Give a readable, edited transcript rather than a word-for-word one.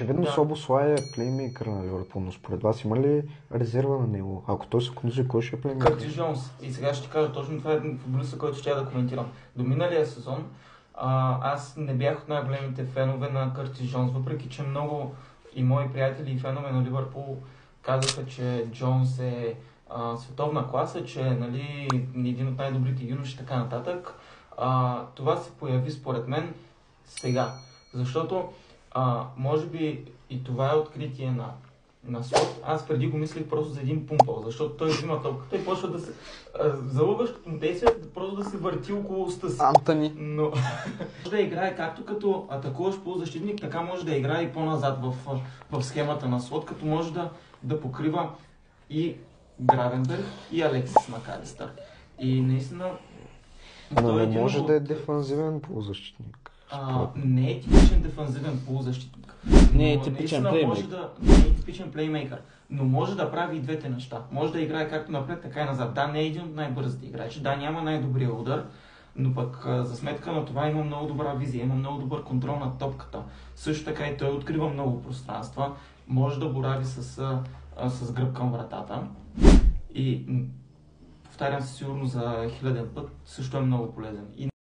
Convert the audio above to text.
Очевидно Собослай е плеймейкър на Ливърпул, но според вас има ли резерва на него? Ако той се контузи, кой ще е плеймейкър? Къртис Джонс. И сега ще ти кажа, точно това е футболиста, който ще я да коментирам. До миналия сезон аз не бях от най-големите фенове на Къртис Джонс, въпреки че много и мои приятели и фенове на Ливърпул казаха, че Джонс е световна класа, че е един от най-добрите юноши и така нататък. Това се появи според мен сега. Защото може би и това е откритие на Слот. Аз преди го мислих просто за един пумпал, защото той взима топката и почва да се... залъгващото му действие просто да се върти около уста си. Антони. Но може да играе както като атакуваш полузащитник, така може да играе и по-назад в схемата на Слот, като може да покрива и Гравенберг и Алексис Макалистър. И наистина... Но не може да е дефанзивен полузащитник. Не е типичен дефанзивен полузащитник. Не е типичен плеймейкър. Не е типичен плеймейкър, но може да прави и двете неща. Може да играе както напред, така и назад. Да, не е един от най-бързите играчи, да, няма най-добрия удар, но пък за сметка на това има много добра визия, има много добър контрол над топката. Също така и той открива много пространства, може да борави с гръб към вратата и повтарям се сигурно за 1000 път, също е много полезен.